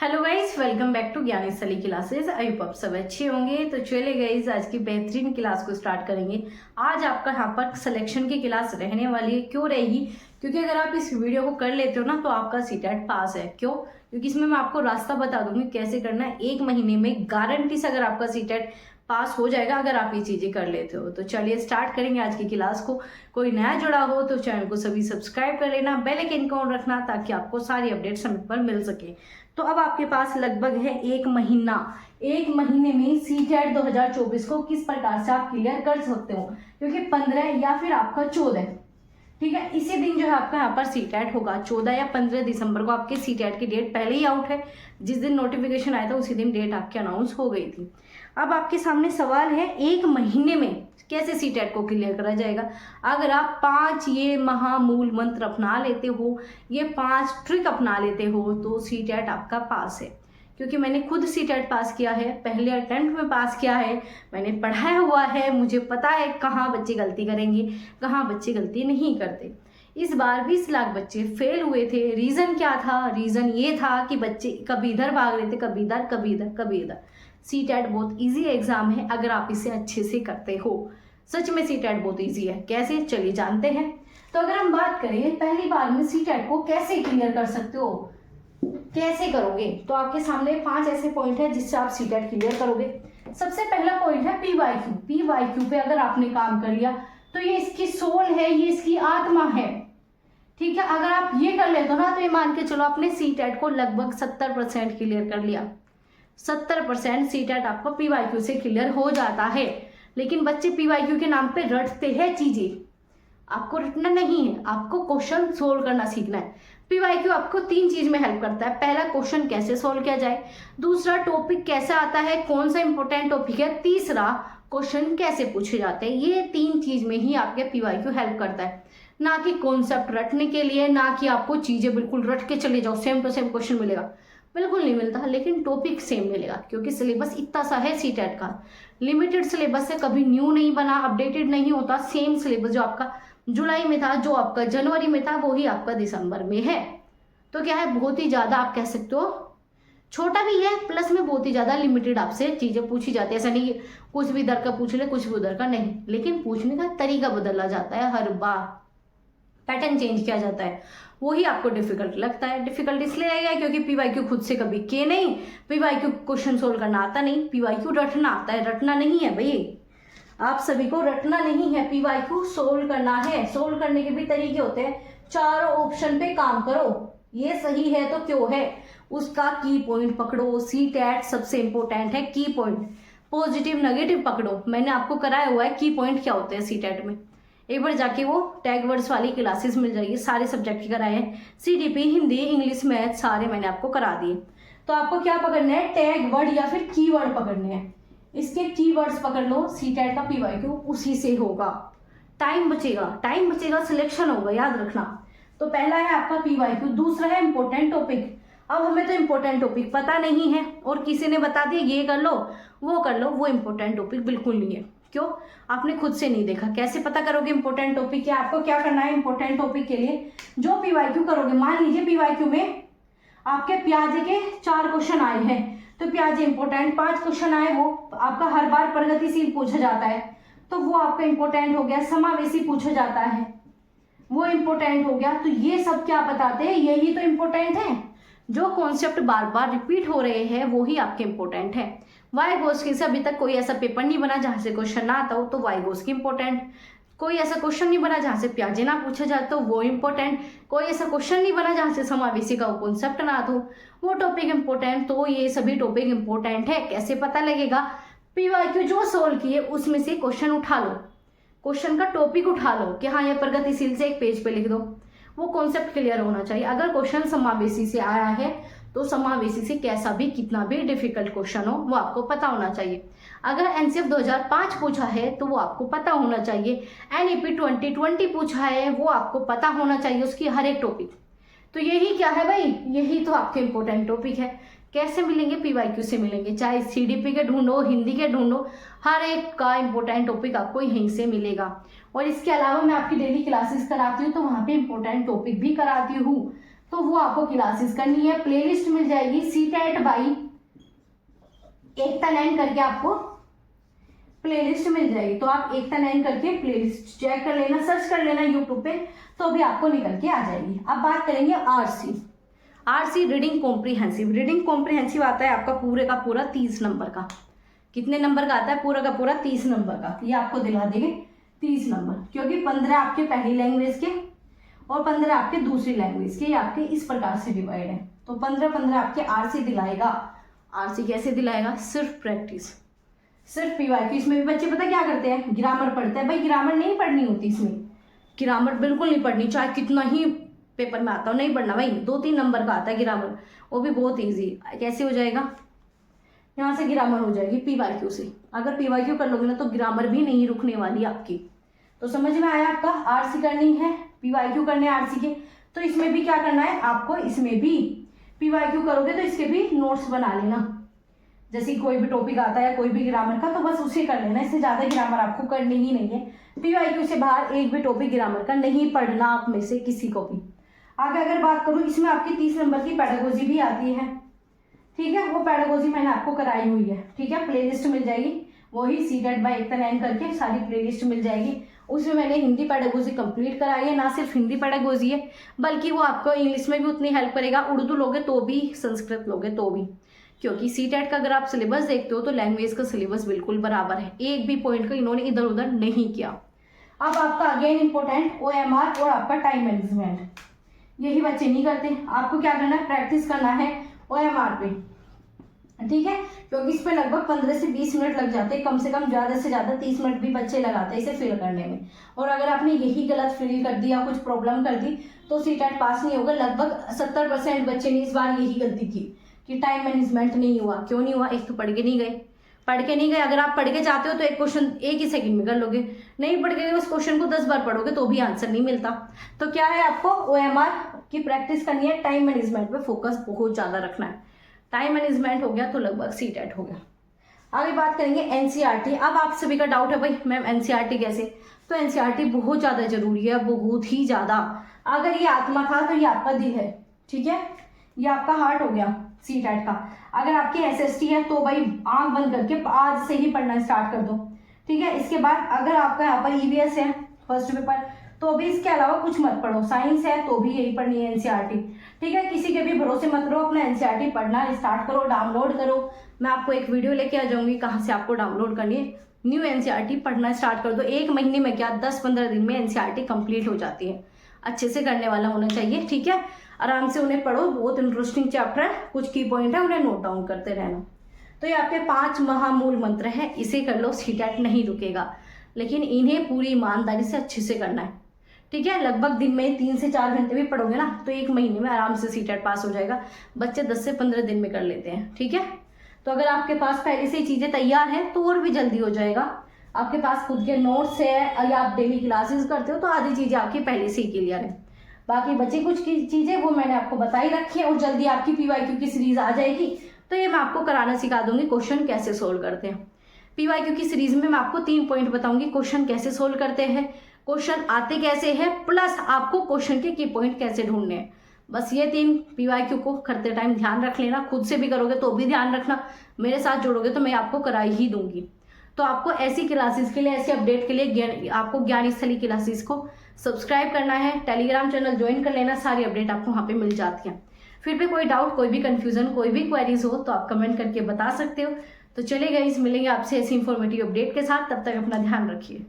Hello guys, welcome back to Gyani सली classes. I hope आप सब अच्छे होंगे। तो चलिए गाइज, आज की बेहतरीन क्लास को स्टार्ट करेंगे। आज आपका यहाँ पर सिलेक्शन की क्लास रहने वाली है। क्यों रहेगी? क्योंकि अगर आप इस वीडियो को कर लेते हो ना तो आपका सीटेट पास है। क्यों? क्योंकि इसमें मैं आपको रास्ता बता दूंगी कैसे करना है। 1 महीने में गारंटी से अगर आपका सीटेट पास हो जाएगा अगर आप ये चीजें कर लेते हो। तो चलिए स्टार्ट करेंगे आज की क्लास को। कोई नया जुड़ा हो तो चैनल को सभी सब्सक्राइब कर लेना, बेल आइकन को ऑन रखना ताकि आपको सारी अपडेट समय पर मिल सके। तो अब आपके पास लगभग है 1 महीना। 1 महीने में सीटेट 2024 को किस प्रकार से आप क्लियर कर सकते हो, क्योंकि 15 या फिर आपका 14, ठीक है, इसी दिन जो है आपका यहाँ पर सीटेट होगा। 14 या 15 दिसंबर को आपके सीटेट की डेट पहले ही आउट है। जिस दिन नोटिफिकेशन आया था उसी दिन डेट आपकी अनाउंस हो गई थी। अब आपके सामने सवाल है, 1 महीने में कैसे सीटेट को क्लियर करा जाएगा। अगर आप 5 ये महामूल मंत्र अपना लेते हो, ये 5 ट्रिक अपना लेते हो तो सीटेट आपका पास है। क्योंकि मैंने खुद सीटेट पास किया है, पहले अटेम्प्ट में पास किया है, मैंने पढ़ाया हुआ है, मुझे पता है कहाँ बच्चे गलती करेंगे, कहाँ बच्चे गलती नहीं करते। इस बार 20 लाख बच्चे फेल हुए थे। रीज़न क्या था? रीज़न ये था कि बच्चे कभी इधर भाग रहे थे, कभी इधर, कभी इधर, कभी इधर। सीटेट बहुत इजी एग्जाम है अगर आप इसे अच्छे से करते हो। सच में सीटेट बहुत इजी है। कैसे? चलिए जानते हैं। तो अगर हम बात करें पहली बार में सीटेट को कैसे क्लियर कर सकते हो, कैसे करोगे, तो आपके सामने 5 ऐसे पॉइंट है जिससे आप सीटेट क्लियर करोगे। सबसे पहला पॉइंट है पीवाईक्यू। पीवाईक्यू पे अगर आपने काम कर लिया तो ये इसकी सोल है, ये इसकी आत्मा है, ठीक है। अगर आप ये कर लेते हो ना तो ये मान के चलो आपने सीटेट को लगभग 70% क्लियर कर लिया। 70% सीटेट आपको पीवाईक्यू से क्लियर हो जाता है। लेकिन बच्चे पीवाईक्यू के नाम पे रटते हैं चीजें। आपको रटना नहीं है, आपको क्वेश्चन सोल्व करना सीखना है। पीवाईक्यू आपको 3 चीज में हेल्प करता है। पहला, क्वेश्चन कैसे सोल्व किया जाए। दूसरा, टॉपिक कैसे आता है, कौन सा इंपॉर्टेंट टॉपिक है। तीसरा, क्वेश्चन कैसे पूछे जाते हैं। ये 3 चीज में ही आपके पीवाईक्यू हेल्प करता है। ना कि कॉन्सेप्ट रटने के लिए, ना कि आपको चीजें बिल्कुल रट के चले जाओ, सेम टू सेम क्वेश्चन मिलेगा, बिल्कुल नहीं मिलता। लेकिन टॉपिक सेम मिलेगा क्योंकि सिलेबस इतना सा है सीटेट का। लिमिटेड सिलेबस है, कभी न्यू नहीं बना, अपडेटेड नहीं होता। सेम सिलेबस जो आपका जुलाई में था, जो आपका जनवरी में था, वो ही आपका दिसंबर में है। तो क्या है, बहुत ही ज्यादा आप कह सकते हो छोटा भी है, प्लस में बहुत ही ज्यादा लिमिटेड आपसे चीजें पूछी जाती है। ऐसा नहीं कि कुछ भी इधर का पूछ ले, कुछ भी उधर का नहीं, लेकिन पूछने का तरीका बदला जाता है, हर बार पैटर्न चेंज किया जाता है। वही आपको डिफिकल्ट लगता है। डिफिकल्ट इसलिए रहेगा क्योंकि पीवाईक्यू खुद से कभी किए नहीं, पीवाईक्यू क्वेश्चन सोल्व करना आता नहीं, पीवाईक्यू रटना आता है। रटना नहीं है भाई, आप सभी को रटना नहीं है, पीवाईक्यू सोल्व करना है। सोल्व करने के भी तरीके होते हैं। चारों ऑप्शन पे काम करो, ये सही है तो क्यों है, उसका की पॉइंट पकड़ो। सीटेट सबसे इंपॉर्टेंट है की पॉइंट। पॉजिटिव नेगेटिव पकड़ो। मैंने आपको कराया हुआ है की पॉइंट क्या होते हैं सीटेट में। एक बार जाके वो टैग वर्ड्स वाली क्लासेस मिल जाएगी, सारे सब्जेक्ट की कराए हैं। सीडीपी, हिंदी, इंग्लिश, मैथ सारे मैंने आपको करा दिए। तो आपको क्या पकड़ना है, टैग वर्ड या फिर कीवर्ड पकड़ने हैं। इसके कीवर्ड्स पकड़ लो, सीटेट का पीवाईक्यू उसी से होगा। टाइम बचेगा, सिलेक्शन होगा, याद रखना। तो पहला है आपका पीवाईक्यू। दूसरा है इंपॉर्टेंट टॉपिक। अब हमें तो इंपॉर्टेंट टॉपिक पता नहीं है और किसी ने बता दिया ये कर लो, वो कर लो, वो इंपॉर्टेंट टॉपिक बिल्कुल नहीं है। क्यों? आपने खुद से नहीं देखा। कैसे पता करोगे इंपॉर्टेंट टॉपिक क्या? आपको क्या करना है इंपॉर्टेंट टॉपिक के लिए, जो पीवाईक्यू करोगे, मान लीजिए पीवाईक्यू में आपके प्याजे के 4 क्वेश्चन आए हैं, तो प्याजे इंपॉर्टेंट 5 क्वेश्चन आए, वो आपका हर बार प्रगतिशील पूछा जाता है तो वो आपका इंपॉर्टेंट हो गया। समावेशी पूछा जाता है, वो इंपॉर्टेंट हो गया। तो ये सब क्या बताते हैं, यही तो इंपॉर्टेंट है। जो कॉन्सेप्ट बार बार रिपीट हो रहे हैं वो ही आपके इंपॉर्टेंट है। वाइगोस्की से अभी तक कोई ऐसा पेपर नहीं बना जहां से क्वेश्चन ना आता हो तो वाइगोस्की इंपॉर्टेंट। कोई ऐसा क्वेश्चन नहीं बना जहां से प्याजे ना पूछा जाए तो वो इंपॉर्टेंट। कोई ऐसा क्वेश्चन नहीं बना जहां से समावेशी का कॉन्सेप्ट ना आता हो, वो टॉपिक इंपॉर्टेंट। तो ये सभी टॉपिक इंपॉर्टेंट है। कैसे पता लगेगा? पीवाईक्यू जो सोल्व किए उसमें से क्वेश्चन उठा लो, क्वेश्चन का टॉपिक उठा लो कि हाँ ये प्रगतिशील से एक पेज पे लिख दो, वो कॉन्सेप्ट क्लियर होना चाहिए। अगर क्वेश्चन समावेशी से आया है तो समावेशी से कैसा भी कितना भी डिफिकल्ट क्वेश्चन हो वो आपको पता होना चाहिए। अगर एनसीएफ 2005 पूछा है तो वो आपको पता होना चाहिए। एनईपी 2020 पूछा है वो आपको पता होना चाहिए, उसकी हर एक टॉपिक। तो यही क्या है भाई, यही तो आपके इंपॉर्टेंट टॉपिक है। कैसे मिलेंगे? पीवाईक्यू से मिलेंगे। चाहे सीडीपी के ढूंढो, हिंदी के ढूंढो, हर एक का इंपॉर्टेंट टॉपिक आपको यहीं से मिलेगा। और इसके अलावा मैं आपकी डेली क्लासेस कराती हूँ तो वहाँ पे इंपॉर्टेंट टॉपिक भी कराती हूँ। तो वो आपको क्लासेस करनी है। प्लेलिस्ट मिल जाएगी CTET बाई एकता नैन करके आपको प्लेलिस्ट मिल जाएगी। तो आप एकता नैन करके प्लेलिस्ट चेक कर लेना, सर्च कर लेना यूट्यूब पे, तो भी आपको निकल के आ जाएगी। अब बात करेंगे RC reading comprehensive. Reading comprehensive आता है आपका पूरे का पूरा 30 नंबर का। कितने नंबर का आता है? पूरा का पूरा 30 नंबर का। ये आपको दिला देंगे 30 नंबर, क्योंकि 15 आपके पहली लैंग्वेज के और 15 आपके दूसरी लैंग्वेज के, ये आपके इस प्रकार से डिवाइड है। तो 15 आपके RC दिलाएगा। RC कैसे दिलाएगा? सिर्फ प्रैक्टिस, सिर्फ PYQ। इसमें भी बच्चे पता क्या करते हैं? ग्रामर पढ़ते हैं। भाई ग्रामर नहीं पढ़नी होती इसमें, ग्रामर बिल्कुल नहीं पढ़नी, चाहे कितना ही पेपर में आता हो, नहीं पढ़ना भाई। 2-3 नंबर का आता है ग्रामर, वो भी बहुत ईजी। कैसे हो जाएगा? यहाँ से ग्रामर हो जाएगी PYQ से। अगर PYQ कर लोगे ना तो ग्रामर भी नहीं रुकने वाली आपकी। तो समझ में आया आपका? RC करनी है, PYQ करने RC के। तो इसमें भी क्या करना है आपको? इसमें भी PYQ करोगे तो इसके भी नोट्स बना लेना। जैसे कोई भी टॉपिक आता है, कोई भी ग्रामर का, तो बस उसे कर लेना। इससे ज़्यादा ग्रामर आपको करनी ही नहीं है। PYQ से बाहर एक भी टॉपिक ग्रामर का नहीं पढ़ना आप में से किसी को भी। आगे अगर बात करूँ, इसमें आपकी 30 नंबर की पेडागोजी भी आती है, ठीक है। वो पेडागोजी मैंने आपको कराई हुई है, ठीक है। प्लेलिस्ट मिल जाएगी, वही CTET बाई एकता नैन करके सारी प्लेलिस्ट मिल जाएगी। उसमें मैंने हिंदी पेडागोजी कंप्लीट कराई है। ना सिर्फ हिंदी पेडागोजी है, बल्कि वो आपको इंग्लिश में भी उतनी हेल्प करेगा। उर्दू लोगे तो भी, संस्कृत लोगे तो भी, क्योंकि CTET का अगर आप सिलेबस देखते हो तो लैंग्वेज का सिलेबस बिल्कुल बराबर है। एक भी पॉइंट को इन्होंने इधर उधर नहीं किया। अब आपका अगेन इंपॉर्टेंट OMR और आपका टाइम मैनेजमेंट, यही बच्चे नहीं करते। आपको क्या करना है? प्रैक्टिस करना है OMR पे, ठीक है, क्योंकि इस पे लगभग 15 से 20 मिनट लग जाते हैं, कम से कम ज़्यादा से ज़्यादा 30 मिनट भी बच्चे लगाते हैं इसे फिल करने में। और अगर आपने यही गलत फिल कर दिया, कुछ प्रॉब्लम कर दी, तो CTET पास नहीं होगा। लगभग 70% बच्चे ने इस बार यही गलती की कि टाइम मैनेजमेंट नहीं हुआ। क्यों नहीं हुआ? एक तो पढ़ के नहीं गए। अगर आप पढ़ के जाते हो तो एक क्वेश्चन एक ही सेकंड में कर लोगे, नहीं पढ़ के उस क्वेश्चन को 10 बार पढ़ोगे तो भी आंसर नहीं मिलता। तो क्या है, आपको OMR की प्रैक्टिस करनी है, टाइम मैनेजमेंट पे फोकस बहुत ज़्यादा रखना है। टाइम मैनेजमेंट हो गया तो लगभग CTET हो गया। आगे बात करेंगे NCERT। अब आप सभी का डाउट है भाई मैम NCERT कैसे? तो NCERT बहुत ज़्यादा जरूरी है, बहुत ही ज़्यादा। अगर ये आत्मा था तो ये आपका दिल है, ठीक है, ये आपका हार्ट हो गया CTET का। अगर आपकी SST है तो भाई आंख बंद करके आज से ही पढ़ना स्टार्ट कर दो, ठीक है। इसके बाद अगर आपका यहाँ पर EVS है फर्स्ट पेपर, तो भी इसके अलावा कुछ मत पढ़ो। साइंस है तो भी यही पढ़नी है NCERT, ठीक है। किसी के भी भरोसे मत रहो, अपना NCERT पढ़ना स्टार्ट करो, डाउनलोड करो। मैं आपको एक वीडियो लेके आ जाऊंगी कहाँ से आपको डाउनलोड करनी है। न्यू NCERT पढ़ना स्टार्ट कर दो। 1 महीने में क्या 10-15 दिन में NCERT कंप्लीट हो जाती है। अच्छे से करने वाला होना चाहिए, ठीक है। आराम से उन्हें पढ़ो, बहुत इंटरेस्टिंग चैप्टर है, कुछ की पॉइंट है उन्हें नोट डाउन करते रहना। तो ये आपके 5 महामूल मंत्र है, इसे कर लो, CTET नहीं रुकेगा। लेकिन इन्हें पूरी ईमानदारी से अच्छे से करना है, ठीक है। लगभग दिन में 3 से 4 घंटे भी पढ़ोगे ना तो 1 महीने में आराम से CTET पास हो जाएगा। बच्चे 10 से 15 दिन में कर लेते हैं, ठीक है। तो अगर आपके पास पहले से ही चीज़ें तैयार हैं तो और भी जल्दी हो जाएगा। आपके पास खुद के नोट्स है या आप डेली क्लासेस करते हो तो आधी चीज़ें आपकी पहले से ही क्लियर है। बाकी बची कुछ चीज़ें वो मैंने आपको बताई रखी है। और जल्दी आपकी PYQ की सीरीज आ जाएगी, तो ये मैं आपको कराना सिखा दूंगी क्वेश्चन कैसे सोल्व करते हैं। PYQ की सीरीज में मैं आपको 3 पॉइंट बताऊंगी, क्वेश्चन कैसे सोल्व करते हैं, क्वेश्चन आते कैसे हैं, प्लस आपको क्वेश्चन के की पॉइंट कैसे ढूंढने हैं। बस ये 3 PYQ को करते टाइम ध्यान रख लेना। खुद से भी करोगे तो भी ध्यान रखना, मेरे साथ जोड़ोगे तो मैं आपको करा ही दूंगी। तो आपको ऐसी क्लासेस के लिए, ऐसी अपडेट के लिए आपको ज्ञान स्थली क्लासेस को सब्सक्राइब करना है, टेलीग्राम चैनल ज्वाइन कर लेना, सारी अपडेट आपको वहाँ पे मिल जाती है। फिर भी कोई डाउट, कोई भी कंफ्यूजन, कोई भी क्वेरीज हो तो आप कमेंट करके बता सकते हो। तो चलिए गाइस, मिलेंगे आपसे ऐसी इंफॉर्मेटिव अपडेट के साथ, तब तक अपना ध्यान रखिए।